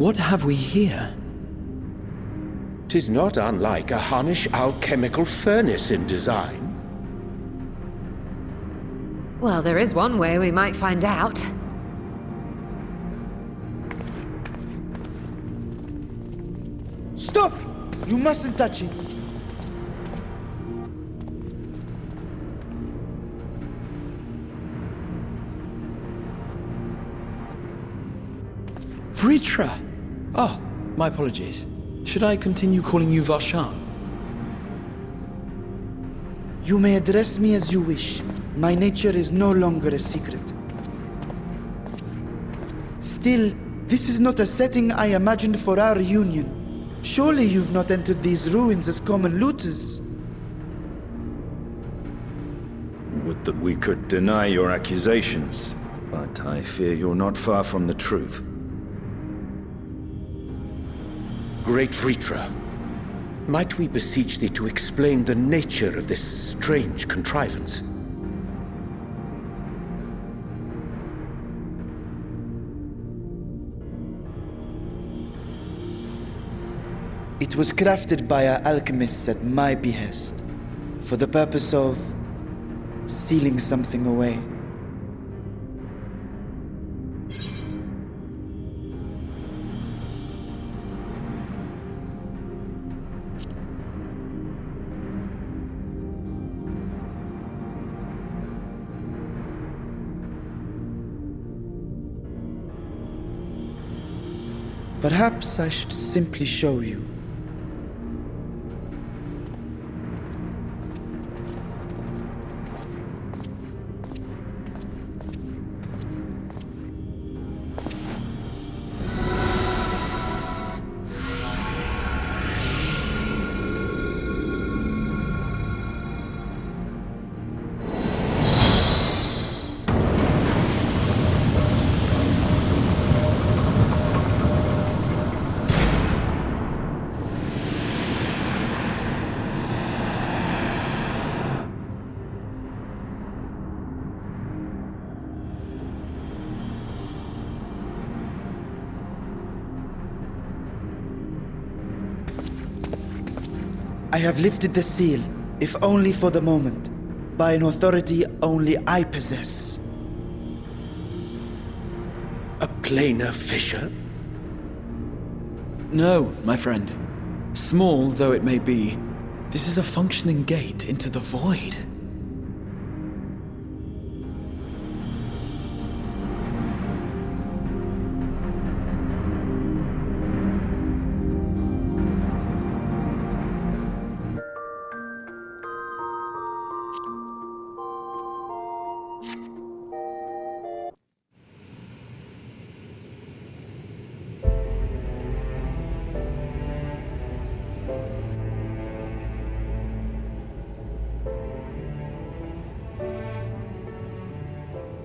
What have we here? 'Tis not unlike a Hunnish alchemical furnace in design. Well, there is one way we might find out. Stop! You mustn't touch it. Vritra! Oh, my apologies. Should I continue calling you Varshan? You may address me as you wish. My nature is no longer a secret. Still, this is not a setting I imagined for our reunion. Surely you've not entered these ruins as common looters. Would that we could deny your accusations, but I fear you're not far from the truth. Great Vritra, might we beseech thee to explain the nature of this strange contrivance? It was crafted by our alchemists at my behest, for the purpose of sealing something away. Perhaps I should simply show you. I have lifted the seal, if only for the moment, by an authority only I possess. A planar fissure? No, my friend. Small though it may be, this is a functioning gate into the void.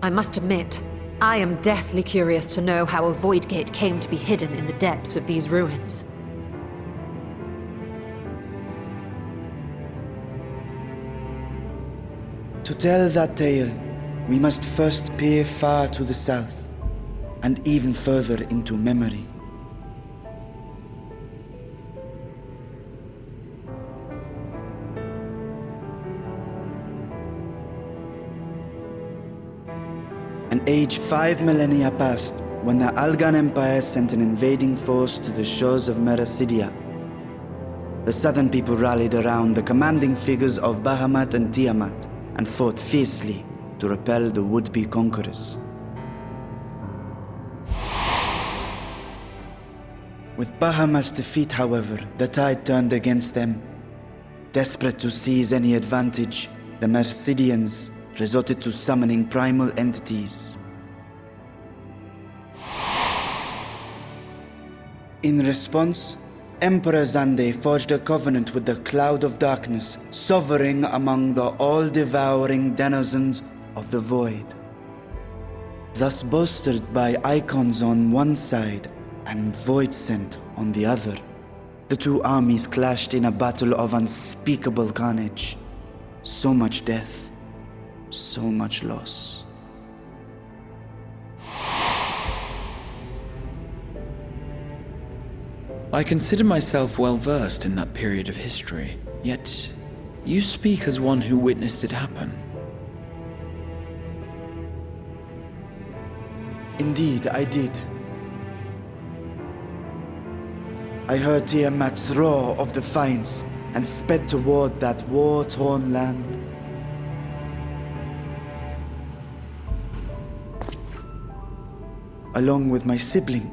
I must admit, I am deathly curious to know how a void gate came to be hidden in the depths of these ruins. To tell that tale, we must first peer far to the south, and even further into memory. An age 5 millennia passed when the Algan Empire sent an invading force to the shores of Merasidia. The southern people rallied around the commanding figures of Bahamut and Tiamat and fought fiercely to repel the would-be conquerors. With Bahamut's defeat, however, the tide turned against them. Desperate to seize any advantage, the Mercidians resorted to summoning primal entities. In response, Emperor Zande forged a covenant with the Cloud of Darkness, sovereign among the all-devouring denizens of the Void. Thus bolstered by icons on one side and Void Scent on the other, the two armies clashed in a battle of unspeakable carnage. So much death. So much loss. I consider myself well versed in that period of history, yet you speak as one who witnessed it happen. Indeed, I did. I heard Tiamat's roar of defiance and sped toward that war-torn land. Along with my sibling,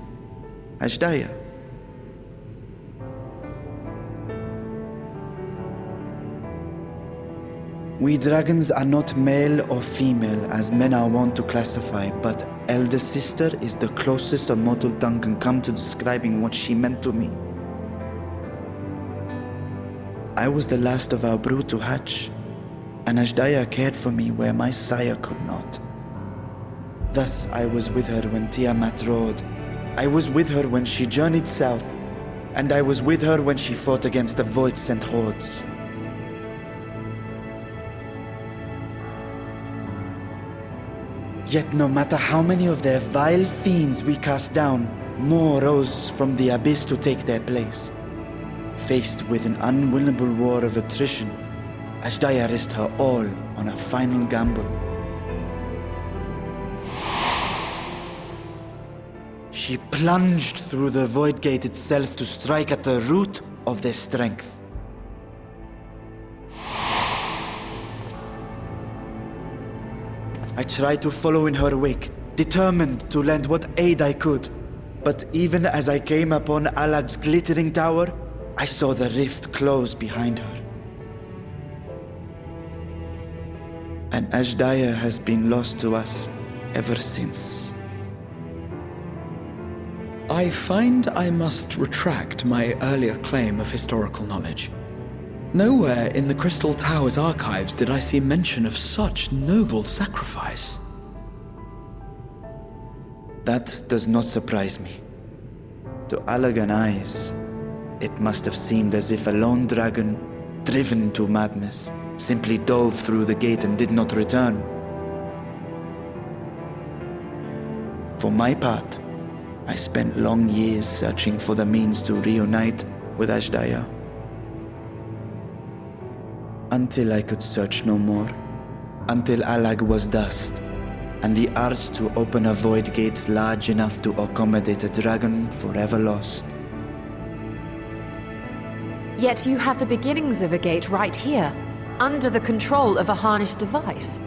Ashdaya. We dragons are not male or female as men are wont to classify, but elder sister is the closest a mortal tongue can come to describing what she meant to me. I was the last of our brood to hatch, and Ashdaya cared for me where my sire could not. Thus I was with her when Tiamat roared. I was with her when she journeyed south, and I was with her when she fought against the void-sent hordes. Yet no matter how many of their vile fiends we cast down, more rose from the abyss to take their place. Faced with an unwinnable war of attrition, Ashdaya risked her all on a final gamble. She plunged through the Void Gate itself to strike at the root of their strength. I tried to follow in her wake, determined to lend what aid I could. But even as I came upon Alag's glittering tower, I saw the rift close behind her. And Ashdaya has been lost to us ever since. I find I must retract my earlier claim of historical knowledge. Nowhere in the Crystal Tower's archives did I see mention of such noble sacrifice. That does not surprise me. To Allagan eyes, it must have seemed as if a lone dragon, driven to madness, simply dove through the gate and did not return. For my part, I spent long years searching for the means to reunite with Ashdaya. Until I could search no more. Until Alag was dust, and the art to open a void gate large enough to accommodate a dragon forever lost. Yet you have the beginnings of a gate right here, under the control of a harnessed device.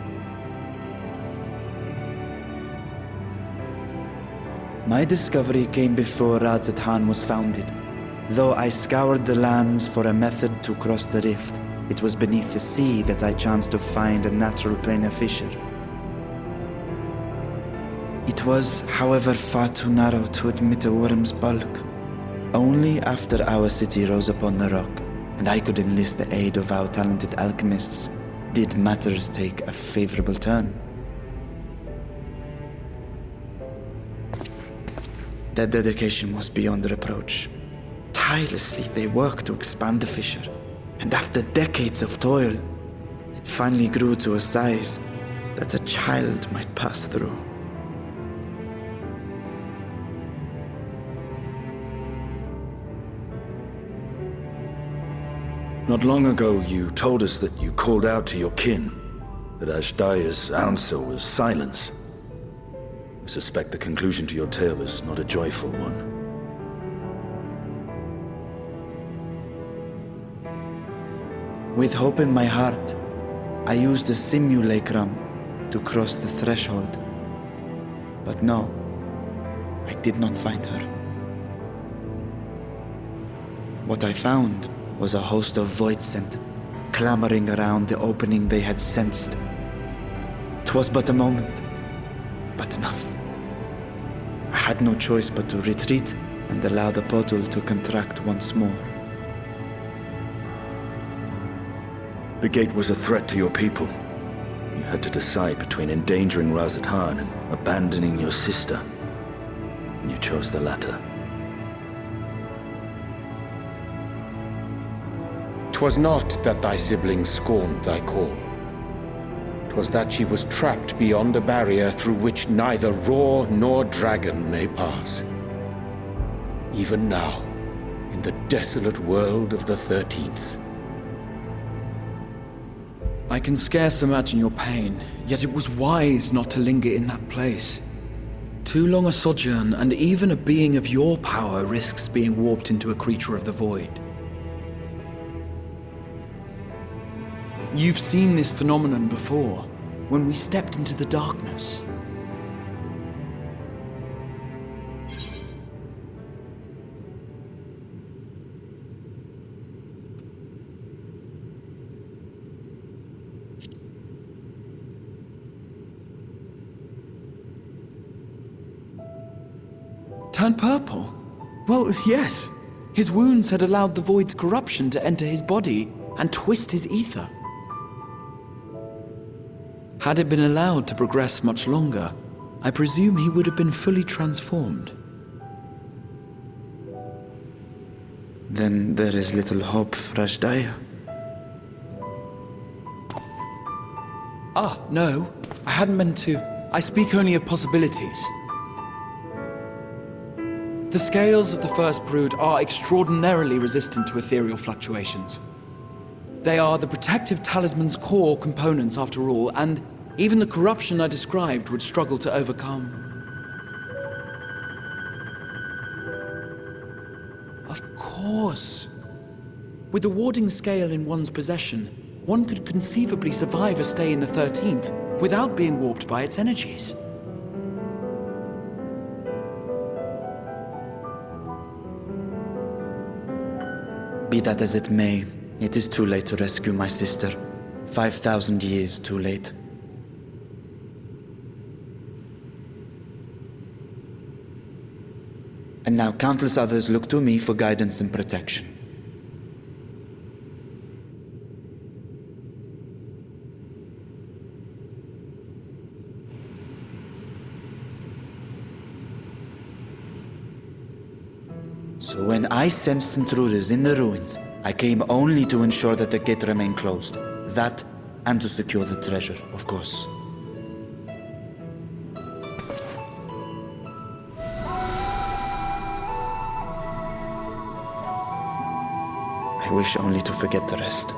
My discovery came before Radzatan was founded. Though I scoured the lands for a method to cross the rift, it was beneath the sea that I chanced to find a natural planar fissure. It was, however, far too narrow to admit a worm's bulk. Only after our city rose upon the rock, and I could enlist the aid of our talented alchemists, did matters take a favorable turn. Their dedication was beyond reproach. Tirelessly they worked to expand the fissure, and after decades of toil, it finally grew to a size that a child might pass through. Not long ago, you told us that you called out to your kin, that Ashdaya's answer was silence. I suspect the conclusion to your tale is not a joyful one. With hope in my heart, I used a simulacrum to cross the threshold. But no, I did not find her. What I found was a host of void-sent, clamoring around the opening they had sensed. 'Twas but a moment, but enough. I had no choice but to retreat and allow the portal to contract once more. The gate was a threat to your people. You had to decide between endangering Radzatan and abandoning your sister. And you chose the latter. 'Twas not that thy sibling scorned thy call. 'Twas that she was trapped beyond a barrier through which neither roar nor dragon may pass. Even now, the desolate world of the 13th. I can scarce imagine your pain, yet it was wise not to linger in that place. Too long a sojourn, and even a being of your power risks being warped into a creature of the void. You've seen this phenomenon before, when we stepped into the darkness. Turned purple? Well, yes. His wounds had allowed the void's corruption to enter his body and twist his ether. Had it been allowed to progress much longer, I presume he would have been fully transformed. Then there is little hope for Ashdaya. Ah, no. I hadn't meant to. I speak only of possibilities. The scales of the first brood are extraordinarily resistant to ethereal fluctuations. They are the protective talisman's core components after all, and even the corruption I described would struggle to overcome. Of course. With the warding scale in one's possession, one could conceivably survive a stay in the 13th without being warped by its energies. Be that as it may, it is too late to rescue my sister. 5,000 years too late. And now countless others look to me for guidance and protection. So when I sensed intruders in the ruins, I came only to ensure that the gate remained closed. That, and to secure the treasure, of course. I wish only to forget the rest.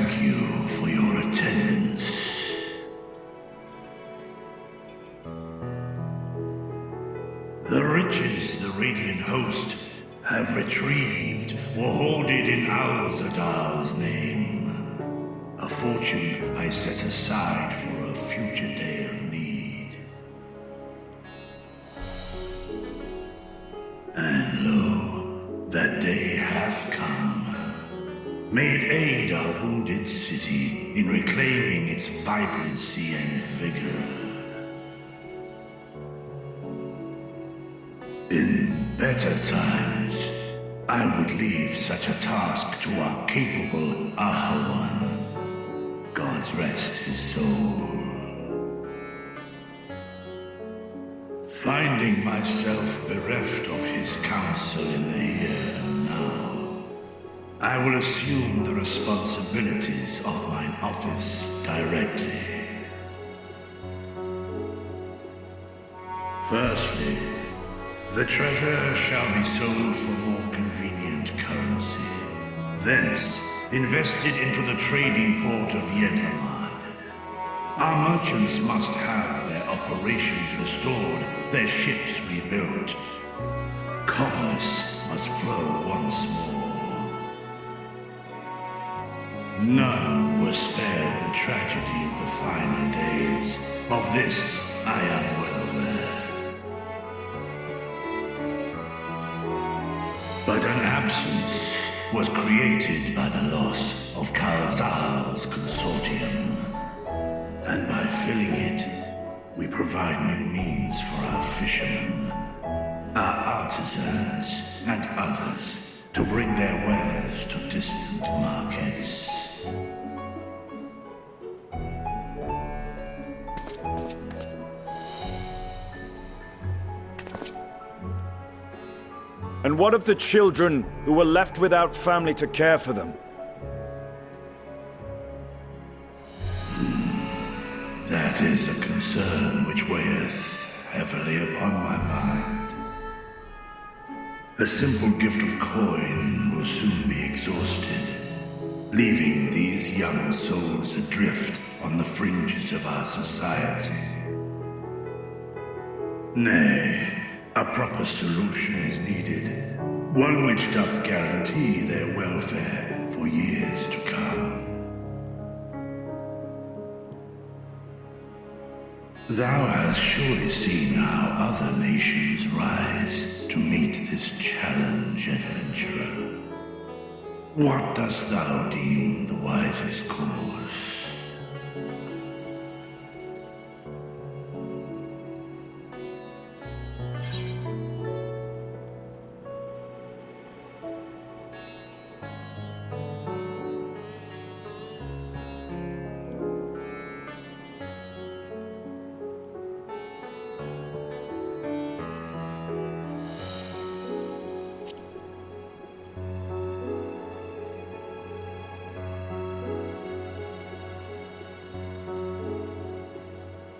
Thank you for your attendance. The riches the Radiant Host have retrieved were hoarded in Al-Zadar's name. A fortune I set aside for a future day of need. And lo, that day hath come. May it aid our wounded city in reclaiming its vibrancy and vigor. In better times, I would leave such a task to our capable Ahawan. God's rest his soul. Finding myself bereft of his counsel in the here and now, I will assume the responsibilities of mine office directly. Firstly, the treasure shall be sold for more convenient currency, thence invested into the trading port of Yedlamad. Our merchants must have their operations restored, their ships rebuilt. Commerce must flow once more. None were spared the tragedy of the final days. Of this I am well aware. But an absence was created by the loss of Kalzal's consortium. And by filling it, we provide new means for our fishermen, our artisans, and others to bring their wares to distant markets. And what of the children who were left without family to care for them? That is a concern which weigheth heavily upon my mind. A simple gift of coin will soon be exhausted, leaving these young souls adrift on the fringes of our society. Nay, a proper solution is needed, one which doth guarantee their welfare for years to come. Thou hast surely seen how other nations rise to meet this challenge, adventurer. What dost thou deem the wisest course?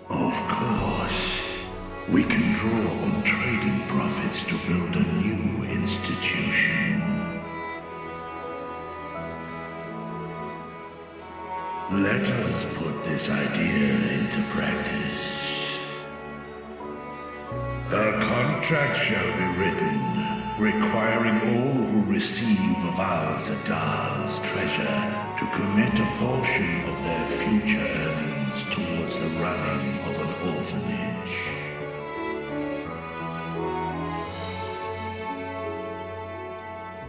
Of course, we can draw on trading profits to build a new institution. Let us put this idea into practice. A contract shall be written, requiring all who receive of Al-Zadar's treasure to commit a portion of their future earnings towards the running of an orphanage.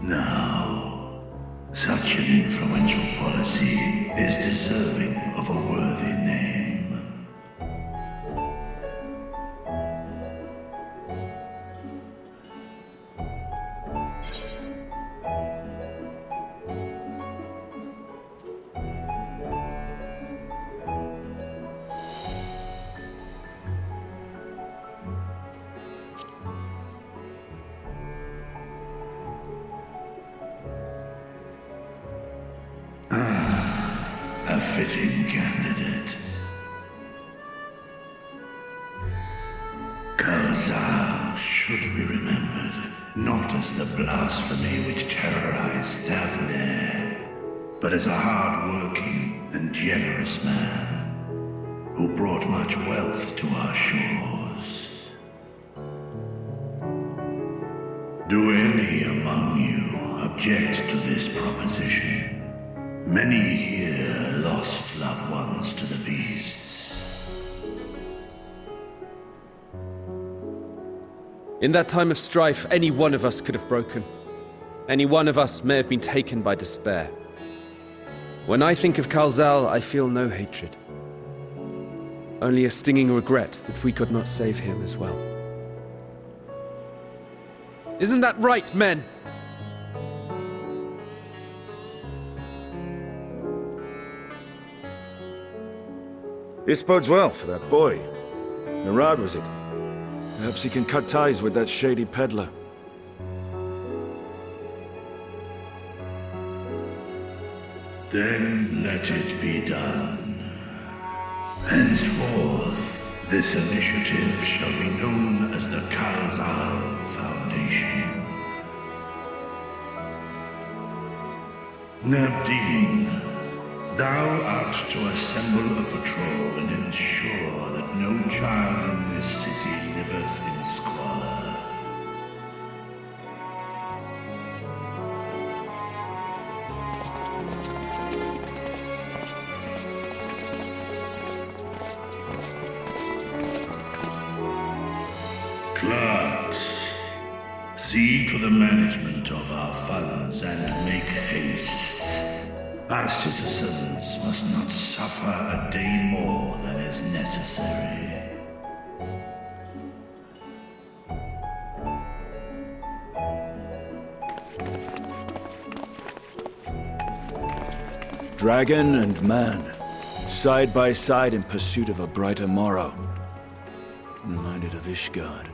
Now, such an influential policy is deserving of a worthy name. A fitting candidate. Kalzal should be remembered, not as the blasphemy which terrorized Thavne, but as a hard-working and generous man who brought much wealth to our shores. Do any among you object to this proposition? Many here lost loved ones to the beasts. In that time of strife, any one of us could have broken. Any one of us may have been taken by despair. When I think of Kalzal, I feel no hatred. Only a stinging regret that we could not save him as well. Isn't that right, men? This bodes well for that boy. Murad, was it? Perhaps he can cut ties with that shady peddler. Then let it be done. Henceforth, this initiative shall be known as the Kalzal Foundation. Nabdeen, thou art to assemble a patrol and ensure that no child in this city liveth in squalor. Clerks, see to the management of our funds and make haste. Our citizens must not suffer a day more than is necessary. Dragon and man, side by side in pursuit of a brighter morrow. I'm reminded of Ishgard.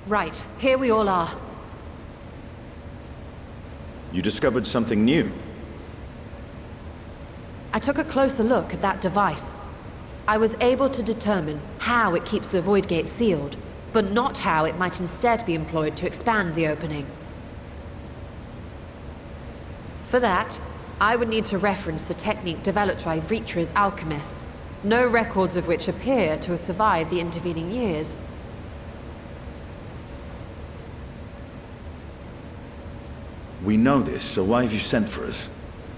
Right, here we all are. You discovered something new. I took a closer look at that device. I was able to determine how it keeps the Void Gate sealed, but not how it might instead be employed to expand the opening. For that, I would need to reference the technique developed by Vritra's alchemists, no records of which appear to have survived the intervening years. We know this, so why have you sent for us?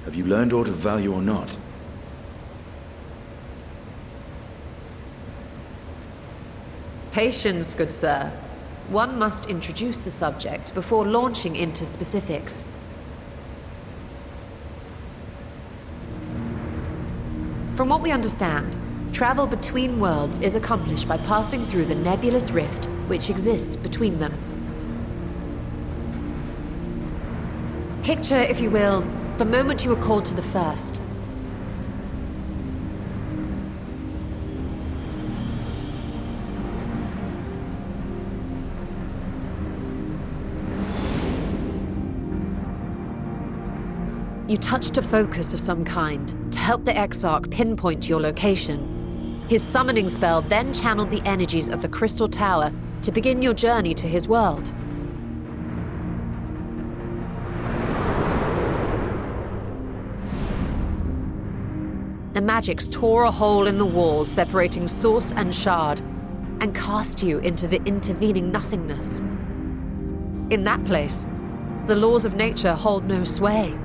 Have you learned aught of value or not? Patience, good sir. One must introduce the subject before launching into specifics. From what we understand, travel between worlds is accomplished by passing through the nebulous rift which exists between them. Picture, if you will, the moment you were called to the first. You touched a focus of some kind to help the Exarch pinpoint your location. His summoning spell then channeled the energies of the Crystal Tower to begin your journey to his world. The magics tore a hole in the wall separating source and shard, and cast you into the intervening nothingness. In that place, the laws of nature hold no sway.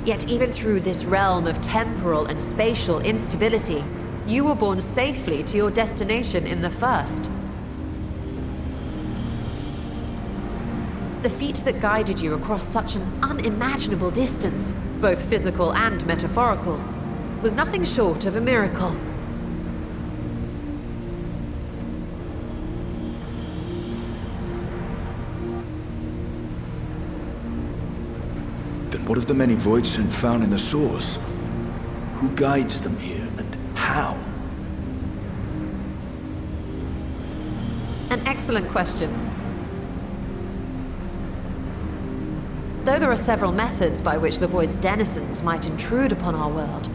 Yet even through this realm of temporal and spatial instability, you were borne safely to your destination in the first. The feat that guided you across such an unimaginable distance, both physical and metaphorical, was nothing short of a miracle. Then what of the many voidsent found in the source? Who guides them here, and how? An excellent question. Though there are several methods by which the Void's denizens might intrude upon our world,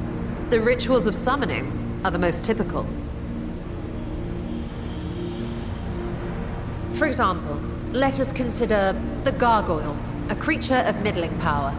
the rituals of summoning are the most typical. For example, let us consider the Gargoyle, a creature of middling power.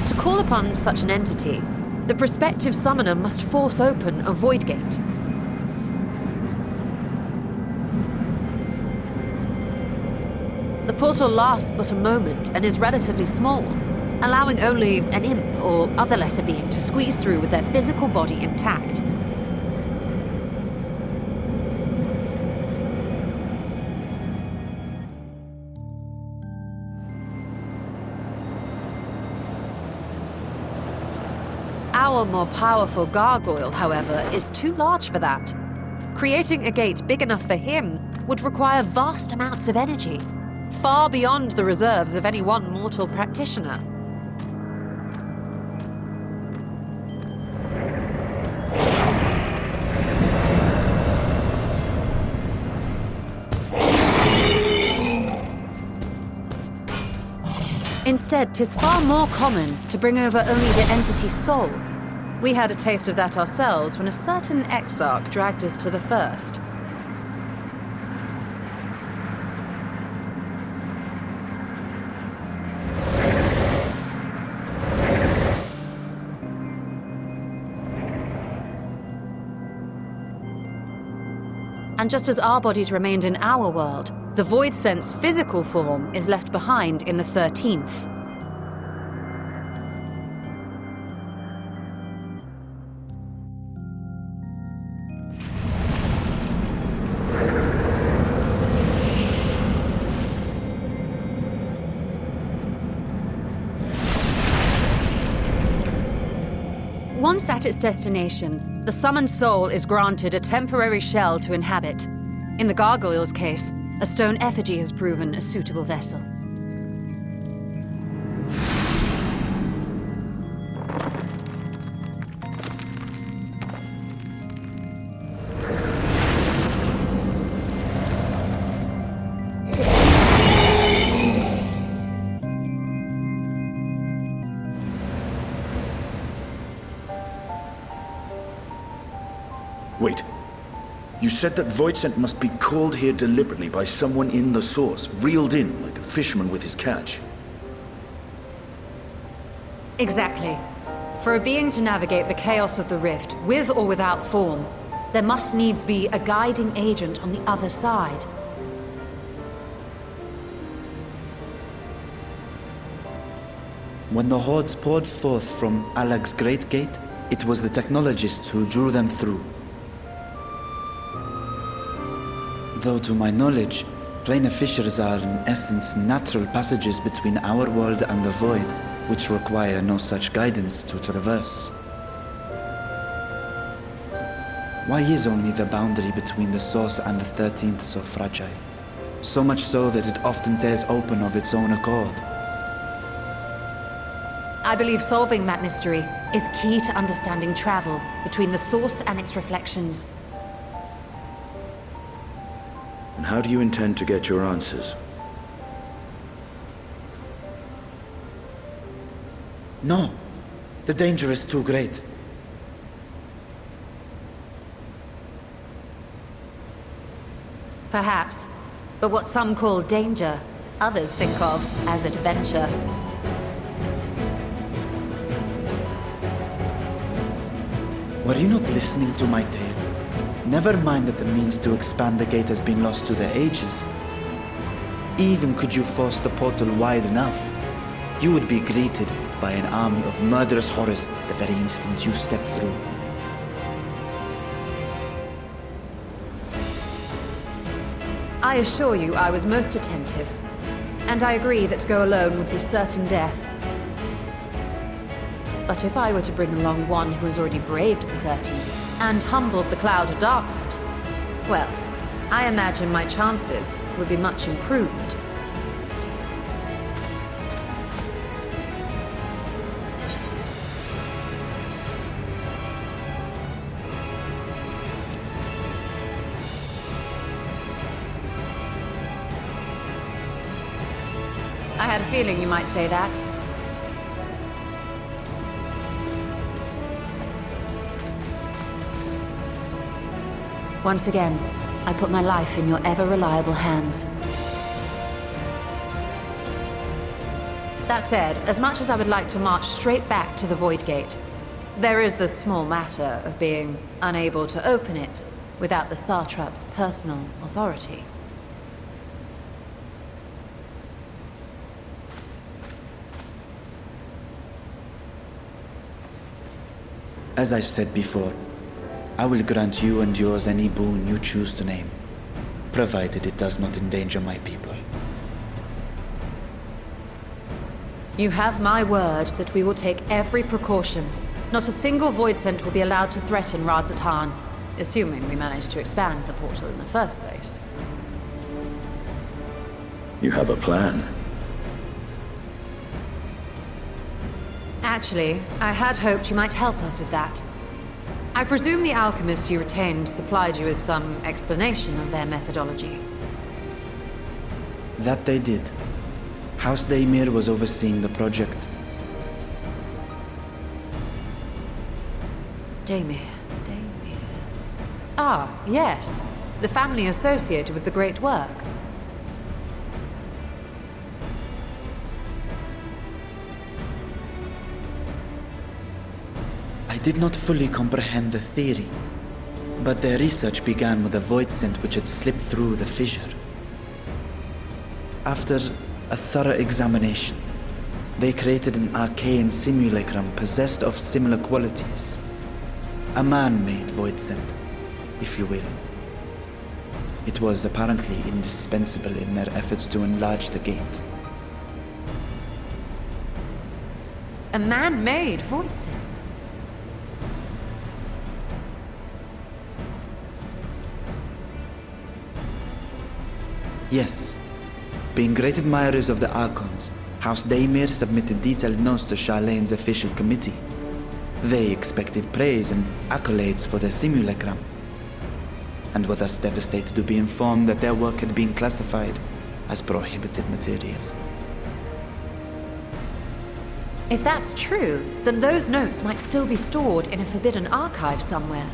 To call upon such an entity, the prospective summoner must force open a void gate. The portal lasts but a moment and is relatively small, allowing only an imp or other lesser being to squeeze through with their physical body intact. Our more powerful gargoyle, however, is too large for that. Creating a gate big enough for him would require vast amounts of energy, far beyond the reserves of any one mortal practitioner. Instead, 'tis far more common to bring over only the entity's soul. We had a taste of that ourselves when a certain Exarch dragged us to the first. And just as our bodies remained in our world, the Voidsent's physical form is left behind in the 13th. Once at its destination, the summoned soul is granted a temporary shell to inhabit. In the gargoyle's case, a stone effigy has proven a suitable vessel. Wait. You said that Voidsent must be called here deliberately by someone in the source, reeled in like a fisherman with his catch. Exactly. For a being to navigate the chaos of the rift, with or without form, there must needs be a guiding agent on the other side. When the hordes poured forth from Alag's Great Gate, it was the technologists who drew them through. Though to my knowledge, planar fissures are in essence natural passages between our world and the void, which require no such guidance to traverse. Why is only the boundary between the source and the 13th so fragile? So much so that it often tears open of its own accord. I believe solving that mystery is key to understanding travel between the source and its reflections. And how do you intend to get your answers? No. The danger is too great. Perhaps. But what some call danger, others think of as adventure. Were you not listening to my tale? Never mind that the means to expand the gate has been lost to the ages. Even could you force the portal wide enough, you would be greeted by an army of murderous horrors the very instant you step through. I assure you I was most attentive. And I agree that to go alone would be certain death. But if I were to bring along one who has already braved the 13th and humbled the cloud of darkness, well, I imagine my chances would be much improved. I had a feeling you might say that. Once again, I put my life in your ever-reliable hands. That said, as much as I would like to march straight back to the Void Gate, there is the small matter of being unable to open it without the Satrap's personal authority. As I've said before, I will grant you and yours any boon you choose to name, provided it does not endanger my people. You have my word that we will take every precaution. Not a single void scent will be allowed to threaten Radzat-Han, assuming we manage to expand the portal in the first place. You have a plan. Actually, I had hoped you might help us with that. I presume the alchemists you retained supplied you with some explanation of their methodology. That they did. House Daimir was overseeing the project. Daimir. Ah, yes. The family associated with the great work. I did not fully comprehend the theory, but their research began with a void scent which had slipped through the fissure. After a thorough examination, they created an arcane simulacrum possessed of similar qualities. A man-made void scent, if you will. It was apparently indispensable in their efforts to enlarge the gate. A man-made void scent? Yes. Being great admirers of the Archons, House Daimir submitted detailed notes to Charlene's official committee. They expected praise and accolades for their simulacrum, and were thus devastated to be informed that their work had been classified as prohibited material. If that's true, then those notes might still be stored in a forbidden archive somewhere.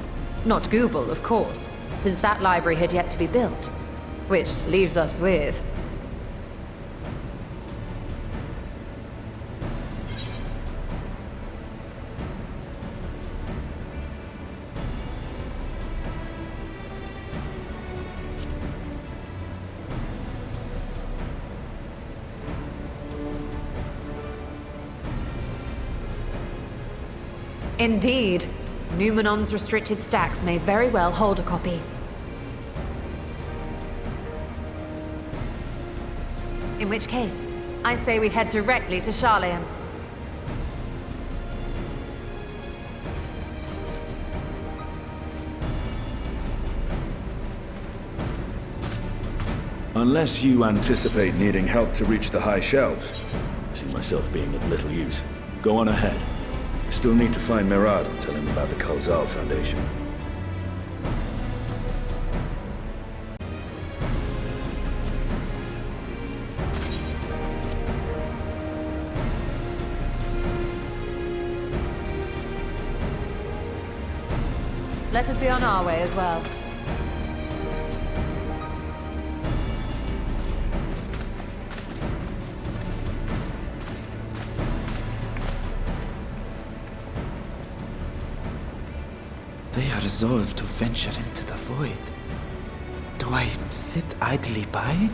Not Google, of course, since that library had yet to be built. Which leaves us with... Indeed. Numenon's restricted stacks may very well hold a copy. In which case, I say we head directly to Charlene. Unless you anticipate needing help to reach the high shelves, I see myself being of little use. Go on ahead. I still need to find Mirad and tell him about the Kalzal Foundation. Let us be on our way as well. They are resolved to venture into the void. Do I sit idly by?